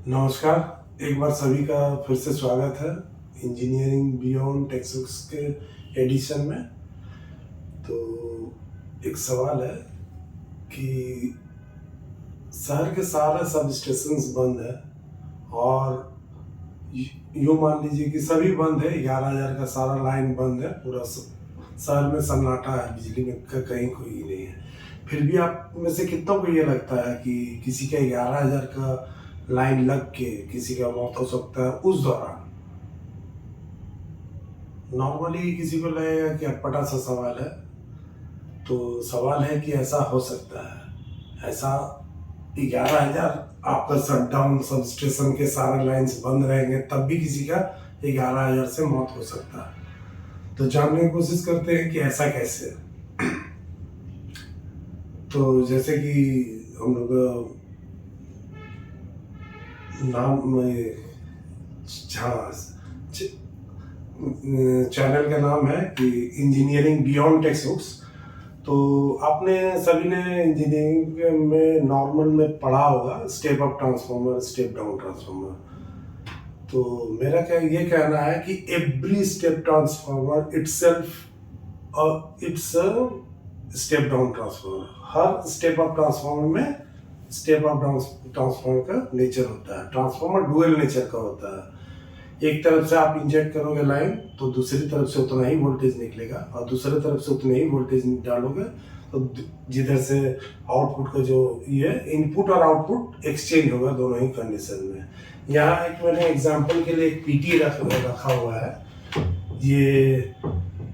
नमस्कार। एक बार सभी का फिर से स्वागत है इंजीनियरिंग बियॉन्ड टेक्सटबुक्स के एडिशन में। तो एक सवाल है कि शहर के सारे सब स्टेशंस बंद है और यूँ मान लीजिए कि सभी बंद है। 11,000 का सारा लाइन बंद है, पूरा शहर में सन्नाटा है, बिजली में कहीं कोई नहीं है। फिर भी आप में से कितनों को ये लगता है कि किसी का 11,000 का लाइन लग के किसी का मौत हो सकता है उस दौरान? नॉर्मली किसी को लगेगा कि अटपटा सा सवाल है। तो सवाल है कि ऐसा हो सकता है। ऐसा 11,000 आपका शट डाउन, सब स्टेशन के सारे लाइंस बंद रहेंगे तब भी किसी का 11,000 से मौत हो सकता है। तो जानने की कोशिश करते हैं कि ऐसा कैसे। तो जैसे कि हम लोग नाम चैनल का नाम है कि इंजीनियरिंग बियॉन्ड टेक्सटबुक्स। तो आपने सभी ने इंजीनियरिंग में नॉर्मल में पढ़ा होगा step up transformer, step down transformer. तो मेरा क्या ये कहना है कि every step transformer it's step down transformer. Her step up transformer में स्टेप अप ट्रांसफॉर्मर का नेचर होता है। ट्रांसफॉर्मर डुअल नेचर का होता है। एक तरफ से आप इंजेक्ट करोगे लाइन तो दूसरी तरफ से उतना ही वोल्टेज निकलेगा, और दूसरी तरफ से उतने ही वोल्टेज डालोगे तो जिधर से आउटपुट का जो ये इनपुट और आउटपुट एक्सचेंज होगा दोनों ही कंडीशन में। यहाँ एक मैंने एग्जांपल के लिए एक पीटी रखा हुआ है। ये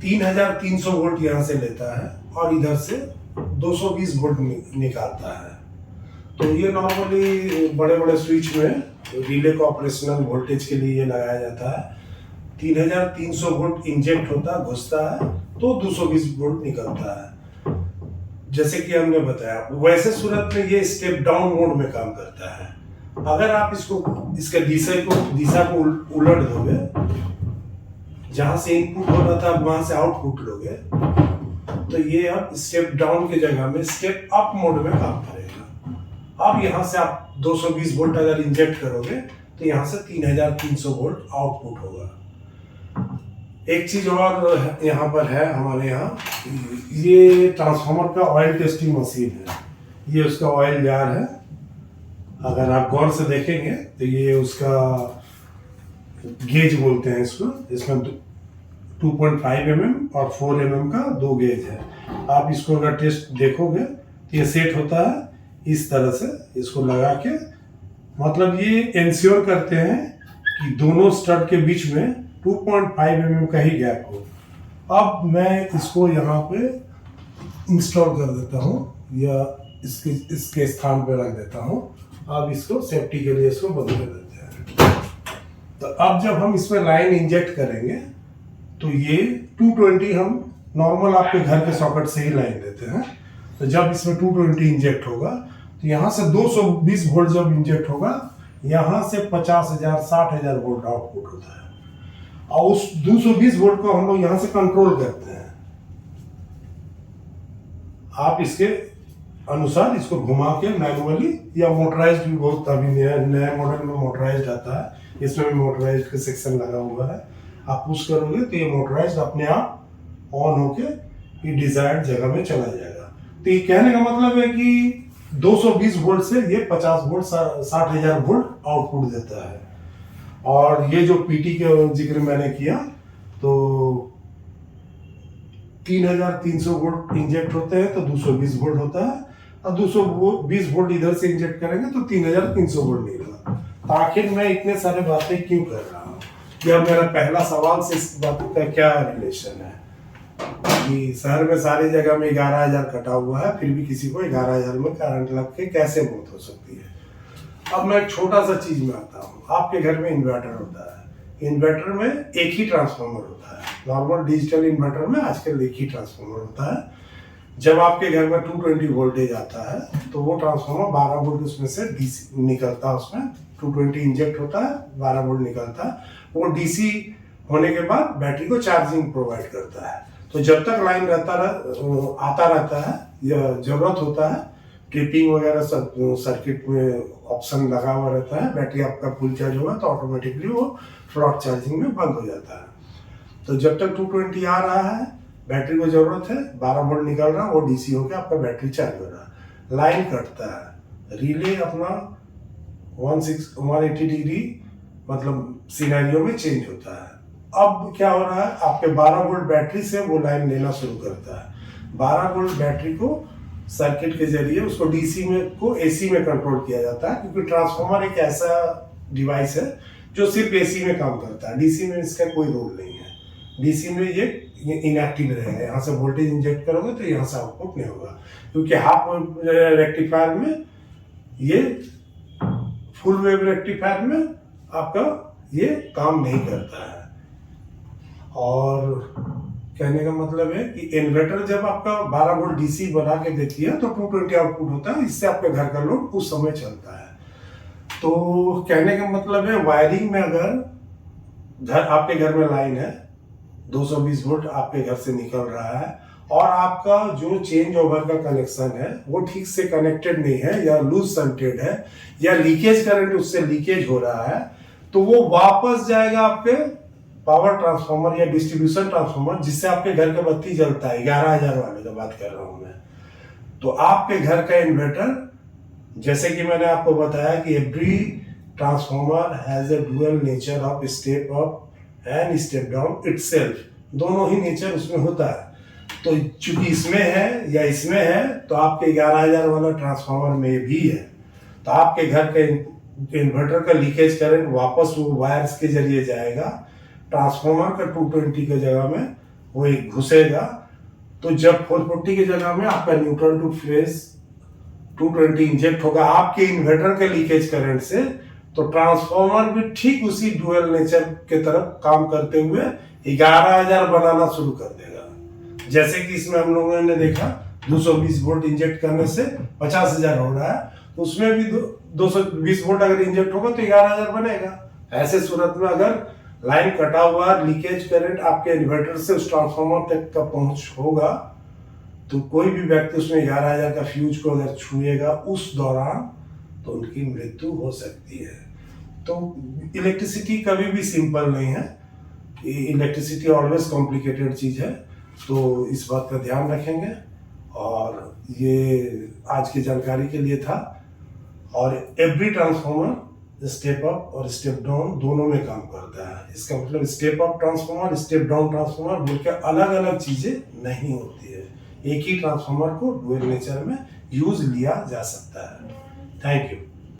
3,300 वोल्ट यहाँ से लेता है और इधर से 220 वोल्ट निकालता है। तो ये नॉर्मली बड़े बड़े स्विच में रिले को ऑपरेशनल वोल्टेज के लिए ये लगाया जाता है। 3,300 वोल्ट इंजेक्ट होता है, घुसता है, तो 220 वोल्ट निकलता है। जैसे कि हमने बताया, वैसे सूरत में ये स्टेप डाउन मोड में काम करता है। अगर आप इसके दिशा को उलट दोगे, जहां से इनपुट हो रहा था वहां से आउटपुट लोगे, तो ये अब स्टेप डाउन की जगह में स्टेप अप मोड में काम करेगा। अब यहाँ से आप 220 वोल्ट अगर इंजेक्ट करोगे तो यहाँ से 3,300 वोल्ट आउटपुट होगा। एक चीज और यहाँ पर है हमारे यहाँ, ये ट्रांसफार्मर का ऑयल टेस्टिंग मशीन है। ये उसका ऑयल जार है। अगर आप गौर से देखेंगे तो ये उसका गेज बोलते हैं इसको। इसमें 2.5 mm और 4 mm का दो गेज है। आप इसको अगर टेस्ट देखोगे तो ये सेट होता है इस तरह से, इसको लगा के, मतलब ये इंश्योर करते हैं कि दोनों स्टड के बीच में 2.5 mm का ही गैप हो। अब मैं इसको यहाँ पे इंस्टॉल कर देता हूँ या इसके स्थान पे रख देता हूँ। अब इसको सेफ्टी के लिए इसको बंद कर देते हैं। तो अब जब हम इसमें लाइन इंजेक्ट करेंगे तो ये 220 हम नॉर्मल आपके घर के सॉकेट से ही लाइन देते हैं। तो जब इसमें 220 इंजेक्ट होगा तो यहाँ से 220 वोल्ट जब इंजेक्ट होगा, यहाँ से 50,000 60,000 वोल्ट आउटपुट होता है। और उस 220 वोल्ट को हम लोग यहाँ से कंट्रोल करते हैं। आप इसके अनुसार इसको घुमा के मैनुअली या मोटराइज्ड भी बहुत अभी नए मॉडल में मोटराइज्ड आता है। इसमें भी मोटराइज्ड का सेक्शन लगा हुआ है। आप पुश करोगे तो ये मोटराइज्ड अपने आप ऑन होके ये डिजायर्ड जगह में चला जाएगा। तो ये कहने का मतलब है कि 220 वोल्ट से ये 50 वोल्ट 60,000 वोल्ट आउटपुट देता है। और ये जो पीटी के जिक्र मैंने किया, तो 3,300 वोल्ट इंजेक्ट होते हैं तो 220 वोल्ट होता है, और 220 वोल्ट इधर से इंजेक्ट करेंगे तो 3,300 वोल्ट निकला। तो आखिर मैं इतने सारे बातें क्यों कर रहा हूँ? यह मेरा पहला सवाल से इस बात का क्या रिलेशन है कि शहर में सारी जगह में 11,000 कटा हुआ है, फिर भी किसी को 11,000 में करंट लग के कैसे मौत हो सकती है? अब मैं एक छोटा सा चीज में आता हूँ। आपके घर में इन्वर्टर होता है। इन्वर्टर में एक ही ट्रांसफार्मर होता है। नॉर्मल डिजिटल इन्वर्टर में आजकल एक ही ट्रांसफार्मर होता है। जब आपके घर में 220 वोल्टेज आता है तो वो ट्रांसफार्मर 12 वोल्ट उसमें से डीसी निकलता है। उसमें 220 इंजेक्ट होता है, 12 वोल्ट निकलता है। वो डीसी होने के बाद बैटरी को चार्जिंग प्रोवाइड करता है। तो जब तक लाइन आता रहता है या जरूरत होता है ट्रिपिंग वगैरह सब सर्किट में ऑप्शन लगा हुआ रहता है। बैटरी आपका फुल चार्ज होगा तो ऑटोमेटिकली वो फ्लॉट चार्जिंग में बंद हो जाता है। तो जब तक 220 आ रहा है, बैटरी को जरूरत है, 12 वोल्ट निकल रहा है, वो डीसी होकर आपका बैटरी चार्ज हो रहा है। लाइन कटता है, रिले अपना 180 डिग्री मतलब सिनेरियो में चेंज होता है। अब क्या हो रहा है, आपके 12 वोल्ट बैटरी से वो लाइन लेना शुरू करता है। 12 वोल्ट बैटरी को सर्किट के जरिए उसको डीसी में को एसी में कंट्रोल किया जाता है, क्योंकि ट्रांसफार्मर एक ऐसा डिवाइस है जो सिर्फ एसी में काम करता है। डीसी में इसका कोई रोल नहीं है। डीसी में ये इनएक्टिव रहेगा। यहाँ से वोल्टेज इंजेक्ट करोगे तो यहाँ से आउटपुट नहीं होगा, क्योंकि हाफ रेक्टिफायर में ये फुल वेव रेक्टिफायर में आपका ये काम नहीं करता है। और कहने का मतलब है कि इन्वर्टर जब आपका 12 वोल्ट डीसी बना के देती है तो 220 आउटपुट होता है। इससे आपके घर का लोड उस समय चलता है। तो कहने का मतलब है, वायरिंग में अगर आपके घर में लाइन है, 220 वोल्ट आपके घर से निकल रहा है और आपका जो चेंज ओवर का कनेक्शन है वो ठीक से कनेक्टेड नहीं है, या लूज शंटेड है, या लीकेज करंट उससे लीकेज हो रहा है, तो वो वापस जाएगा आपके पावर ट्रांसफार्मर या डिस्ट्रीब्यूशन ट्रांसफार्मर, जिससे आपके घर का बत्ती जलता है। 11,000 वाले का बात कर रहा हूं मैं। तो आपके घर का इन्वर्टर, जैसे कि मैंने आपको बताया कि every transformer has a dual nature of step up and step down itself. दोनों ही नेचर उसमें होता है। तो चूंकि इसमें है या इसमें है, तो आपके 11,000 वाला ट्रांसफार्मर में भी है। तो आपके घर के इन्वर्टर का लीकेज करंट वापस वो वायर्स के जरिए जाएगा, ट्रांसफार्मर का 220 के जगह में वो एक घुसेगा। तो जब 440 की जगह में आपका न्यूट्रल टू फेज 220 इंजेक्ट होगा आपके इन्वर्टर के लीकेज करंट से, तो ट्रांसफार्मर भी ठीक उसी डुअल नेचर के तरफ काम करते हुए 11,000 बनाना शुरू कर देगा। जैसे कि इसमें हम लोगों ने देखा 220 वोल्ट इंजेक्ट करने से 50,000 हो रहा है, तो उसमें भी 220 वोल्ट अगर इंजेक्ट होगा तो 11,000 बनेगा। ऐसे सूरत में अगर लाइन कटा हुआ, लीकेज करंट आपके इन्वर्टर से उस ट्रांसफार्मर तक का पहुंच होगा, तो कोई भी व्यक्ति उसमें 11,000 का फ्यूज को अगर छुएगा उस दौरान, तो उनकी मृत्यु हो सकती है। तो इलेक्ट्रिसिटी कभी भी सिंपल नहीं है। इलेक्ट्रिसिटी ऑलवेज कॉम्प्लिकेटेड चीज है। तो इस बात का ध्यान रखेंगे। और ये आज की जानकारी के लिए था। और एवरी ट्रांसफार्मर स्टेप अप और स्टेप डाउन दोनों में काम करता है। इसका मतलब step up transformer, step down transformer बोलकर अलग अलग चीजें नहीं होती है। एक ही ट्रांसफार्मर को डुअल नेचर में यूज लिया जा सकता है। Thank you.